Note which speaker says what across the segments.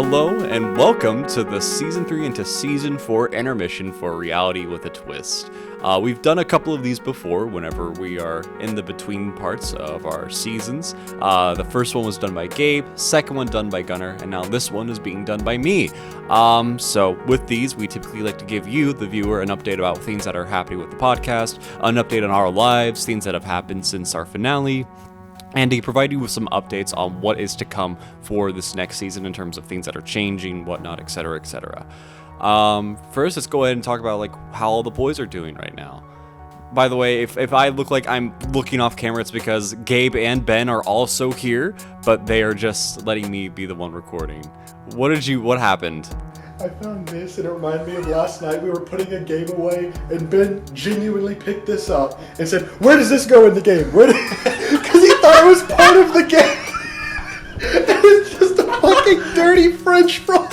Speaker 1: Hello and welcome to the Season 3 into Season 4 Intermission for Reality with a Twist. We've done a couple of these before whenever we are in the between parts of our seasons. The first one was done by Gabe, second one done by Gunnar, and now this one is being done by me. So with these, we typically like to give you, the viewer, an update about things that are happening with the podcast, an update on our lives, things that have happened since our finale, and to provide you with some updates on what is to come for this next season in terms of things that are changing, whatnot, etc., etc. First, let's go ahead and talk about how all the boys are doing right now. By the way, if I look like I'm looking off camera, it's because Gabe and Ben are also here, but they are just letting me be the one recording. What happened?
Speaker 2: I found this and it reminded me of last night. We were putting a game away and Ben genuinely picked this up and said, "Where does this go in the game?" Because he thought it was part of the game. It's just a fucking dirty French fry.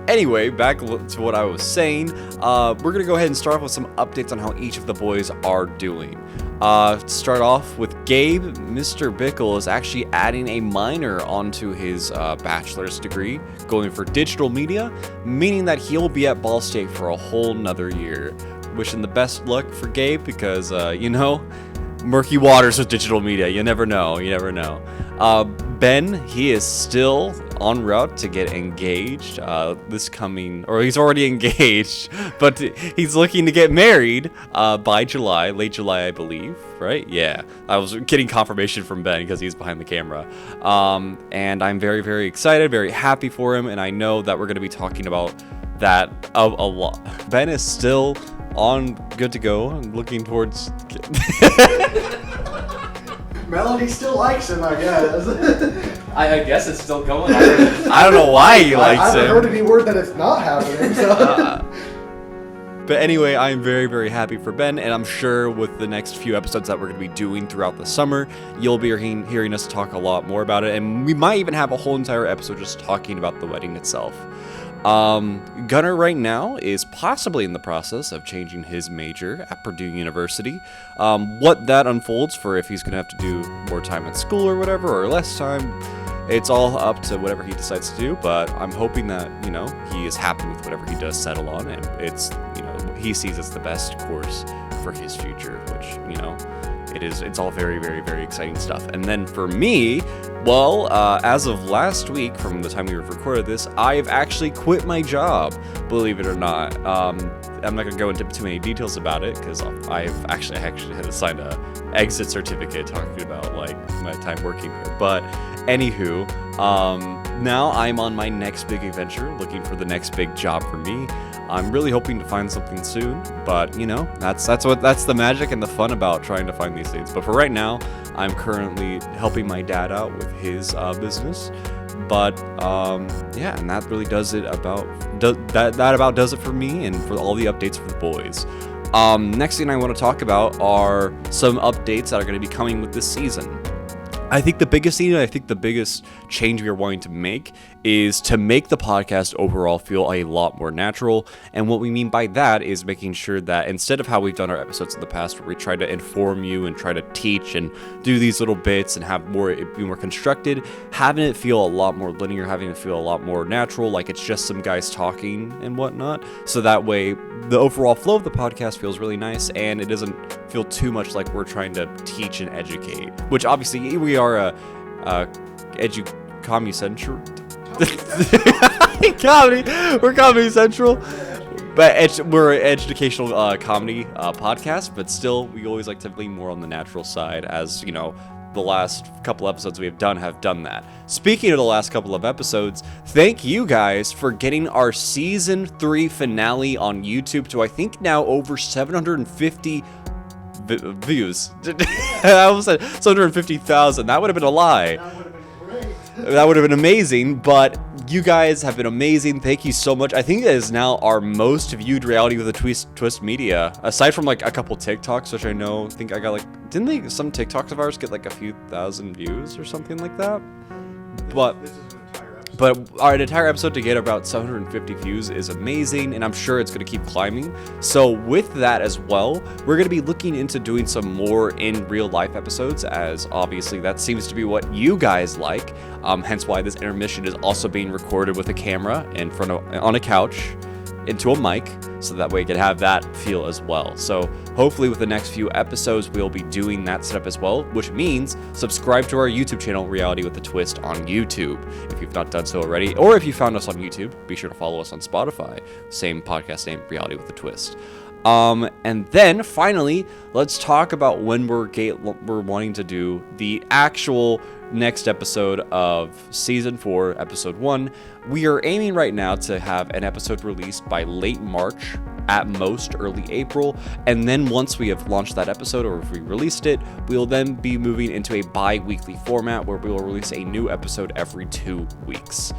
Speaker 1: Anyway, back to what I was saying. We're going to go ahead and start off with some updates on how each of the boys are doing. To start off with Gabe, Mr. Bickle is actually adding a minor onto his bachelor's degree, going for digital media, meaning that he'll be at Ball State for a whole nother year. Wishing the best luck for Gabe because, murky waters with digital media. You never know. Ben, he is still en route to get engaged he's already engaged, but he's looking to get married by July, late July, I believe, right? Yeah, I was getting confirmation from Ben because he's behind the camera. And I'm very, very excited, very happy for him, and I know that we're going to be talking about that a lot. Ben is still good to go. I'm looking towards...
Speaker 2: Melanie still likes him, I guess.
Speaker 3: I guess it's still going.
Speaker 1: I don't know why he likes
Speaker 2: I
Speaker 1: him.
Speaker 2: haven't heard any word that it's not happening. So.
Speaker 1: But anyway, I'm very, very happy for Ben, and I'm sure with the next few episodes that we're going to be doing throughout the summer, you'll be hearing us talk a lot more about it, and we might even have a whole entire episode just talking about the wedding itself. Gunnar right now is possibly in the process of changing his major at Purdue University. What that unfolds for if he's going to have to do more time at school or whatever, or less time, it's all up to whatever he decides to do, but I'm hoping that, he is happy with whatever he does settle on, and it's, he sees it's the best course for his future, which, it's all very, very, very exciting stuff. And then for me, as of last week, from the time we recorded this, I've actually quit my job, believe it or not. I'm not going to go into too many details about it, because I've actually had to sign a exit certificate talking about, my time working here. But anywho, now I'm on my next big adventure, looking for the next big job for me. I'm really hoping to find something soon, but that's the magic and the fun about trying to find these things. But for right now, I'm currently helping my dad out with his business. But and that really does it does it for me and for all the updates for the boys. Next thing I want to talk about are some updates that are going to be coming with this season. I think the biggest change we are wanting to make is to make the podcast overall feel a lot more natural. And what we mean by that is making sure that instead of how we've done our episodes in the past, where we try to inform you and try to teach and do these little bits and be more constructed, having it feel a lot more linear, having it feel a lot more natural, like it's just some guys talking and whatnot. So that way, the overall flow of the podcast feels really nice, and it doesn't feel too much like we're trying to teach and educate, which obviously we are a comedy central. We're Comedy Central, but we're an educational comedy podcast, but still we always like to lean more on the natural side, as the last couple episodes we have done that. Speaking of the last couple of episodes, thank you guys for getting our season 3 finale on YouTube to I think now over 750 views. I almost said 750,000. That would have been a lie.
Speaker 2: That would have been great.
Speaker 1: That would have been amazing, but you guys have been amazing. Thank you so much. I think it is now our most viewed Reality with a Twist media, aside from a couple TikToks, which I think I got didn't some TikToks of ours get a few thousand views or something like that? But our entire episode to get about 750 views is amazing, and I'm sure it's going to keep climbing. So with that as well, we're going to be looking into doing some more in real life episodes, as obviously that seems to be what you guys like. Hence why this intermission is also being recorded with a camera in front of on a couch into a mic, so that way it can have that feel as well. So hopefully with the next few episodes, we'll be doing that setup as well, which means subscribe to our YouTube channel, Reality with a Twist, on YouTube, if you've not done so already. Or if you found us on YouTube, be sure to follow us on Spotify. Same podcast name, Reality with a Twist. And then finally, let's talk about when we're wanting to do the actual next episode of season 4, episode 1. We are aiming right now to have an episode released by late March, at most early April, and then once we have launched that episode, or if we released it, we'll then be moving into a bi-weekly format where we will release a new episode every 2 weeks.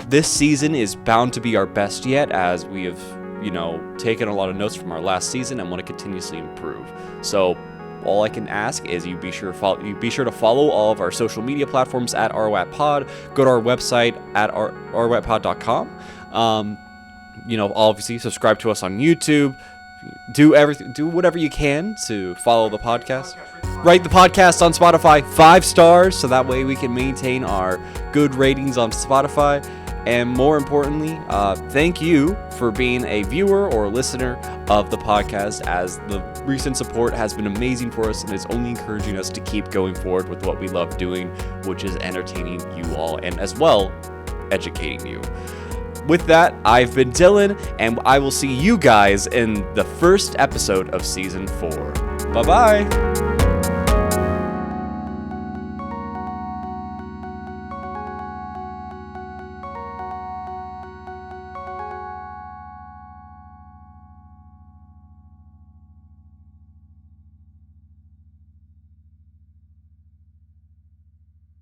Speaker 1: This season is bound to be our best yet, as we have taken a lot of notes from our last season and want to continuously improve. So all I can ask is you be sure to follow all of our social media platforms at RWATPod. Go to our website at rwatpod.com. Obviously subscribe to us on YouTube. Do whatever you can to follow the podcast. Rate the podcast on Spotify 5 stars, so that way we can maintain our good ratings on Spotify. And more importantly, thank you for being a viewer or listener of the podcast, as the recent support has been amazing for us and is only encouraging us to keep going forward with what we love doing, which is entertaining you all and as well educating you. With that, I've been Dylan, and I will see you guys in the first episode of season 4. Bye-bye!